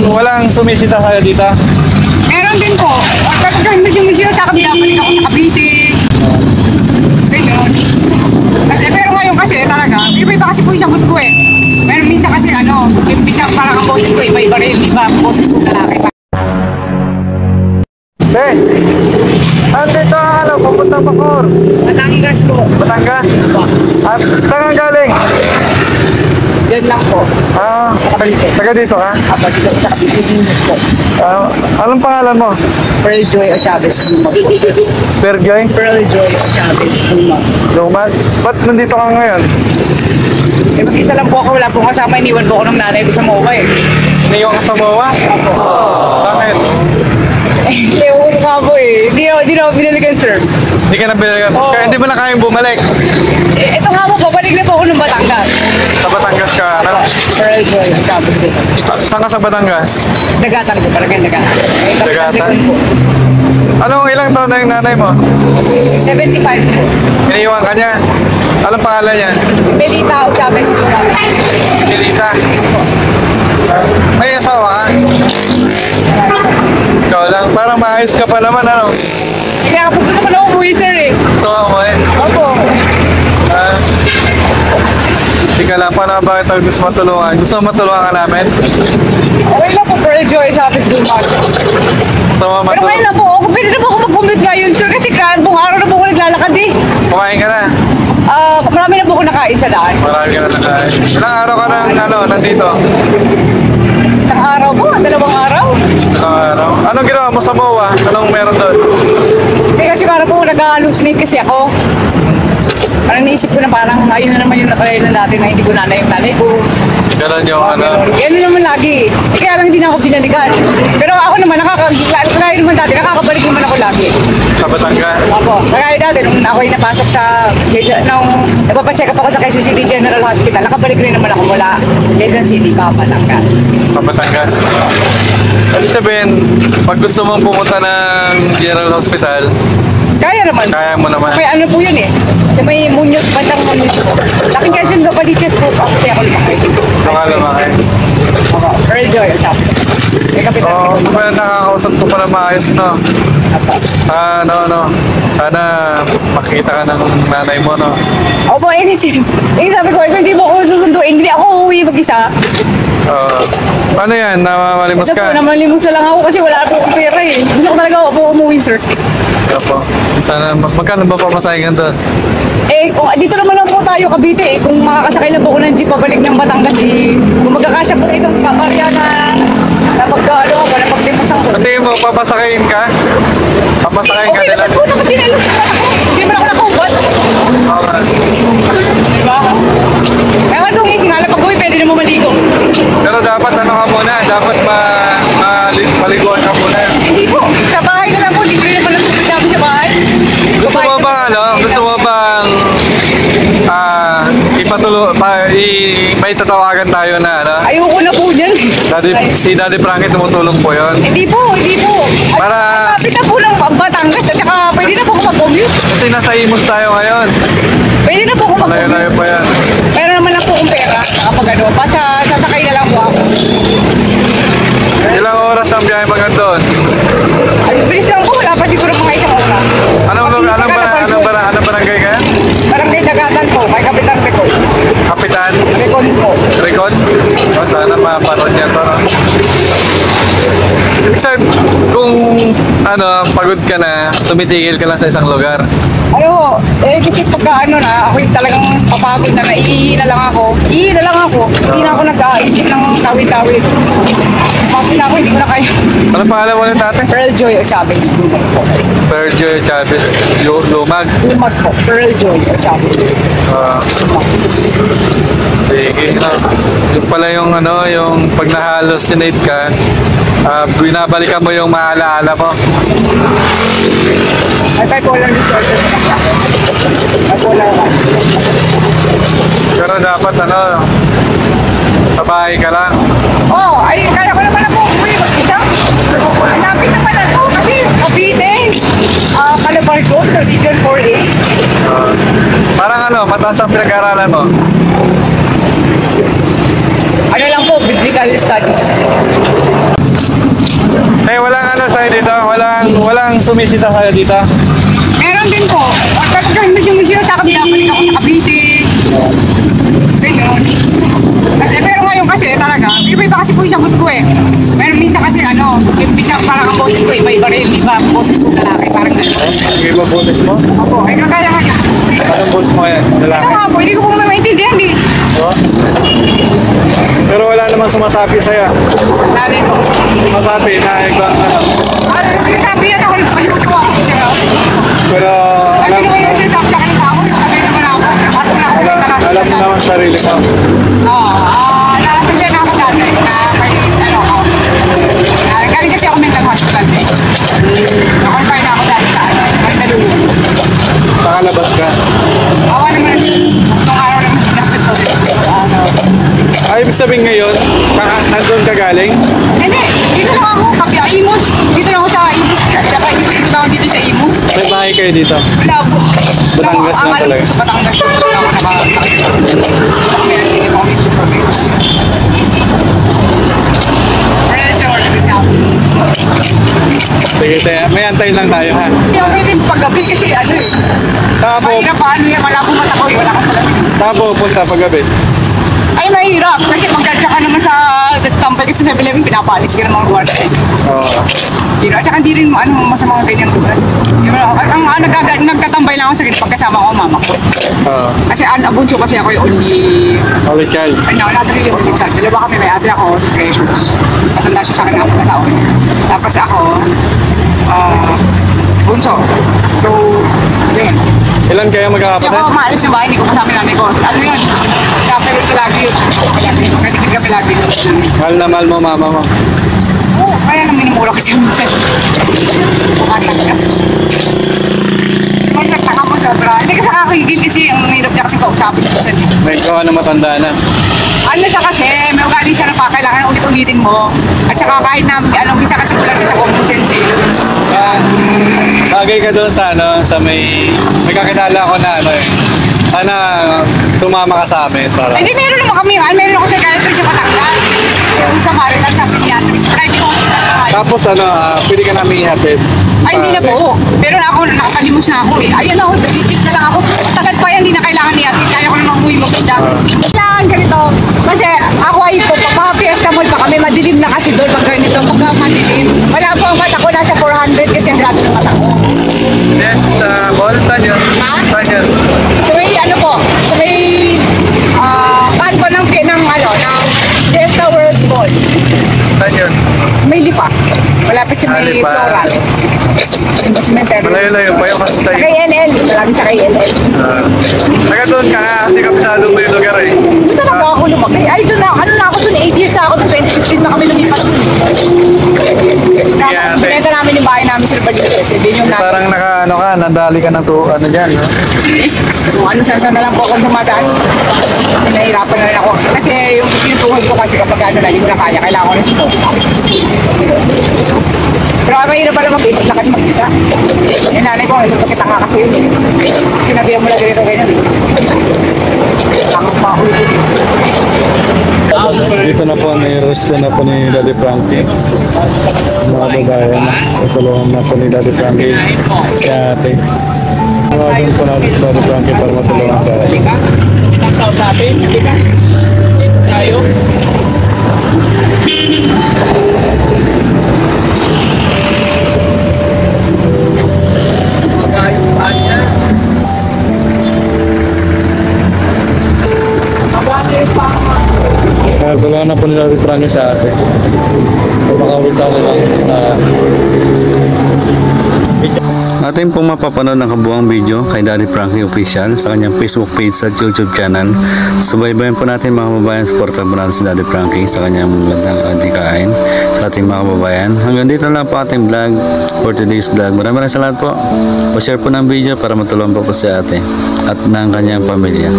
walang sumisita sa'yo dito? Meron din po. Kapag may sumisira sa kabila, balik ako sa Cavite. Ganyan. Kasi, pero ngayon kasi talaga, iba-iba kasi po yung sagot ko eh. Pero minsan kasi minsan parang ang boses ko, iba-iba rin. Iba ang boses ko lalaki pa. Andito ang pupunta Bacoor. Batangas po. Batangas? At saan galing? Yan lang po. Sa Cavite. Taga dito ka? Kapag dito sa Cavite, Venus po. Anong pangalan mo? Pearl Joy o Chavez Lumag. Perjoy? Pearl Joy o Chavez Lumag. Lumag? Ba't nandito ka ngayon? Eh, mag-isa lang po ako. Wala po kasama. Iniwan po ako ng nanay ko sa MOA eh. Iniwan ka sa MOA? Opo. Bakit? Ewan nga po eh. Hindi na ako binalikan, sir. Hindi ka na binalikan? Oo. Kaya hindi mo na kayang bumalik? Ito nga po, babalik na po ako ng Batangas. Sa Batangas ka, ano? Pearl Joy, sabi ko. Saan ka sa Batangas? Dagatan po, talagang dagatan. Dagatan? Anong ilang taon na yung nanay mo? 75 po. Iniwan ka niya? Anong pangalan niya? Melita o Chavez Lumag. Milita? May asawa ka? Ikaw lang, parang maayos ka pa naman, ano? Kaya po naman ako umuwi, sir eh. So, ako eh. Opo. Hindi ka lang, paano bakit ako gusto matulungan? Gusto mo matulungan ka namin? Okay lang po, Pearl Joy, Chavez Lumag. Gusto mo Pero ngayon na po, pwede na po ako mag-commute ngayon, sir. Kasi buong araw na po ako naglalakad eh. Kumain ka na? Marami na po ako nakain sa daan. Marami ka na nakain. Ilang araw ka nandito? Isang araw po, 2 araw. Ilang araw? Anong ginawa mo sa MOA? Anong meron doon? Kasi parang po nag-hallucinate kasi ako. Parang naisip ko na parang ayun na naman yung nakalayan na natin na hindi ko nanay yung nanay ko. Ganon yung ano? Yan naman lagi. Kaya lang hindi na ako binalikan. Pero ako naman, kaya naman dati, nakakabalik naman ako lagi. Sa Batangas? Opo. Kaya dati, nung ako'y napasok nung napapacheck up ako sa Quezon City General Hospital, nakabalik rin naman ako mula Quezon City, Batangas. Sa Batangas? Ano sabihin, pag gusto mong pumunta ng General Hospital, Kaya naman. kaya mo naman? May ano po yun eh. Sa may Muñoz, bandang Muñoz po. Laking Quezon Localities po kasi ako lumaki. Baka lumaki. Opo. Earl Joy, sabi. May kapitan Oo, ko. kung nakakausap ko pala maayos, no? Sana makita ka ng nanay mo, no? Opo, sabi ko, kung hindi mo ako susunduin, hindi ako uuwi mag-isa. Paano yan? Namamalimos Ito po, ka? namalimos na lang ako kasi wala po akong pera eh. Gusto ko talaga ako umuwi, sir. Opo. Sana, magkano ba pamasahin doon? Dito naman lang po tayo, Cavite eh. Kung makakasakay lang po ako ng jeep pabalik ng Batangas eh. Kung magkakasya po itong kaparya na paglimos ako. Pati mo, papasakayin ka? Papasakayin ka Okay nila? naman po, nakasinelos naman ako. Hindi man ako nakaubat. Diba? Kaya nga doon sinala pag uwi, pwede naman maligo. Pero dapat ano ka muna, dapat maliguan ka muna. Hindi po, sa bahay na lang po, libre naman ang tubig namin sa bahay. Gusto mo bang may tatawagan tayo na ano? Ayoko na po yan. Si Daddy Frankie tumutulong po yun. Hindi po. Para- Kapit na po ng Batangas at saka pwede na po ako mag-commute. Kasi nasa Imus tayo ngayon. Pwede na po ako mag-commute. Malayo-layo pa yan. Meron naman na po akong pera. Kapag sasakay na lang po ako. Ilang oras ang biyahe pagkat doon? Ay, bilis lang po. Wala pa siguro mga 1 oras. Anong barangay ka? Barangay Dagatan po. May Kapitan Recon. Kapitan? Recon po. Recon? O sana mapanood niya to, no? Ibig sabihin, kung pagod ka na, tumitigil ka lang sa isang lugar. Kasi pagka ako yung talagang papagod na iihina lang ako. Hindi na ako nag-aisip ng tawid-tawid. Pagod na ako, hindi ko na kaya. Ano pangalan mo ulit ate? Pearl Joy o Chavez Lumag po. Pearl Joy Chavez Lumag. Lumag po. Pearl Joy o Chavez. Sige. Yung pala yung pag na-hallucinate ka, binabalikan mo yung maalaala mo. Ay, bipolar disorder. Bipolar 1. Pero dapat sa bahay ka lang. Kaya ko naman ako umuwi mag-isa. Hanapin naman ako kasi Cavite. Calabar Road, Region 4A. Parang mataas ang pinag-aaralan mo? Ano lang po, biblical studies. bang sumisita sa'yo dito? Meron din po. Kapag musyo sa kabila, balik ako sa Cavite. Ganyan. Kasi, pero ngayon kasi talaga, iba-iba kasi po yung sagot ko eh. Meron minsan kasi ano, yung bisa parang ang boses ko, iba-iba rin, iba ang boses ko lalaki, parang gano'n. Yung iba boses mo? Opo, ay kagaya kanya. Anong boses mo kaya? Lalaki? Ito nga po, hindi ko po maintindihan di. Oo. Pero wala namang sumasabi sa'yo. Lali ko. Sumasabi na ibang ano. Ano yung sinasabi yan ako, nagpalimuto ako siya. Pero Lagi naman yung sinasabi sa kanila ako, sabi naman ako, alam mo naman sarili mo. Oo, nasa siya na ako dati, na may, ano ako, galing kasi ako mental hospital eh. Nakonfine ako dati sa ano, may dalulong. Nakalabas ka. Awa naman, nung araw naman sinapit ko, ano. Ay, ibig sabihin ngayon, nandun ka galing? Hindi, dito lang ako, kapya, Imus, dito lang ako sa Imus, saka dito lang ako dito sa Imus. May bahay kayo dito? Labo. Batangas na talaga. Sa Batangas na ako nakakakita. Kami hindi ako may supervise. Sige, tayo. May antayin lang tayo, ha? Hindi ako pwede paggabi kasi ano eh. Tapo, Mahirap paano yan, wala akong mata ko eh, wala akong salamin. tapo, punta paggabi. Ay, mahirap. Kasi magdadya ka naman sa tampay ka sa 7-Eleven, pinapalis ka ng mga guards eh. Oo. At saka hindi rin ano, masama mga ganyan tulad. Nagtatambay lang ako sa ganyan pagkasama ko ang mama ko. Oo. Kasi abunso kasi ako yung only, Only child. ano, not really only child. Dalawa kami, may ate ako, si Precious. Matanda siya sa akin na 4 na taon. Tapos ako, bunso. So, yun. Ilan kayo Hindi magkakapatid? ako maalis ng bahay, hindi ko kasama yung nanay ko. Ano yun? Kapelit ko lagi yun. Katikid kami lagi yun. Mahal na mahal mo mama mo. Oo, kaya lang minumura kasi minsan. Bukatak ka. Magtaka mo sobra. Hindi kasi nakakigil kasi ang hirap niya kasi kausapin ko sa May gawa na matanda na. ano siya kasi, may ugali siya na pa, kailangan ulit-ulitin mo. At saka kahit na, ano, minsan kasi ulang siya sa common sense eh. Bagay ka doon sa ano, sa may kakilala ko na ano eh. Ana, sumama ka sa amin para. Hindi, meron naman kami, meron ako sa psychiatrist sa Batangas. Yung sa Marinas, sa psychiatrist. Private hospital naman. Tapos ano, pwede ka namin ihatid. Ay, hindi na po. Pero ako, nakakalimos na ako eh. Ayun ako, nag-jeep na lang ako. Tagal pa yan, hindi na kailangan niya. Kaya ko namang umuwi mag-isa. Kailangan ganito. Kasi ako ay po, Fiesta Mall pa kami, madilim na kasi doon pag ganito. Pagka madilim. Wala po ang mata ko, nasa 400 kasi ang grabe ng mata ko. Yes, ball, saan yun? Ha? Saan yun? So may ano po, so may kanto ng Fiesta World Mall. Saan yun? May lipa. Malapit sa may Lipa. floral. Yung cemetery. Malayo-layo pa yun kasi sa Sa KLL. Malapit sa KLL. Taga doon ka nga kasi kabisado mo yung lugar eh. Doon talaga ako lumaki. Ay, doon na. Ano na ako doon? 8 years na ako doon. 2016 na kami lumipat doon. Sa Sige, ate. binenta namin yung bahay namin sa Baliches. Hindi yung natin. Parang ano ka, nadali ka ng ano dyan, no? Kung ano saan na lang po akong dumadaan. Kasi nahirapan na rin ako. Kasi yung tuhod ko kasi kapag ano na, hindi ko na kaya. Kailangan ko ng support. Pero mahirap pala mag-isip lakad mag-isa. Yung nanay ko, ito kita nga kasi yun. Sinabihan mo lang ganito ganyan. Takot pa ako ito. Dito na po, nai-roast ko na po ni Daddy Frankie. Mga babayan, tutulungan na po ni Daddy Frankie si ate. Tawagan po natin si Daddy Frankie para matulungan sa ate. Ang tao sa atin, hindi ka. Tayo. Tulungan na po ni Daddy Frankie sa ate. Makauwi sa lang Atin pong mapapanood ng kabuang video kay Daddy Frankie Official sa kanyang Facebook page at YouTube channel. Subaybayan po natin mga kababayan, supportan po natin si Daddy Frankie sa kanyang magandang adikain sa ating mga kababayan. Hanggang dito lang po ating vlog for today's vlog. Maraming salamat po. Pa-share po ng video para matulungan po si ate at ng kanyang pamilya.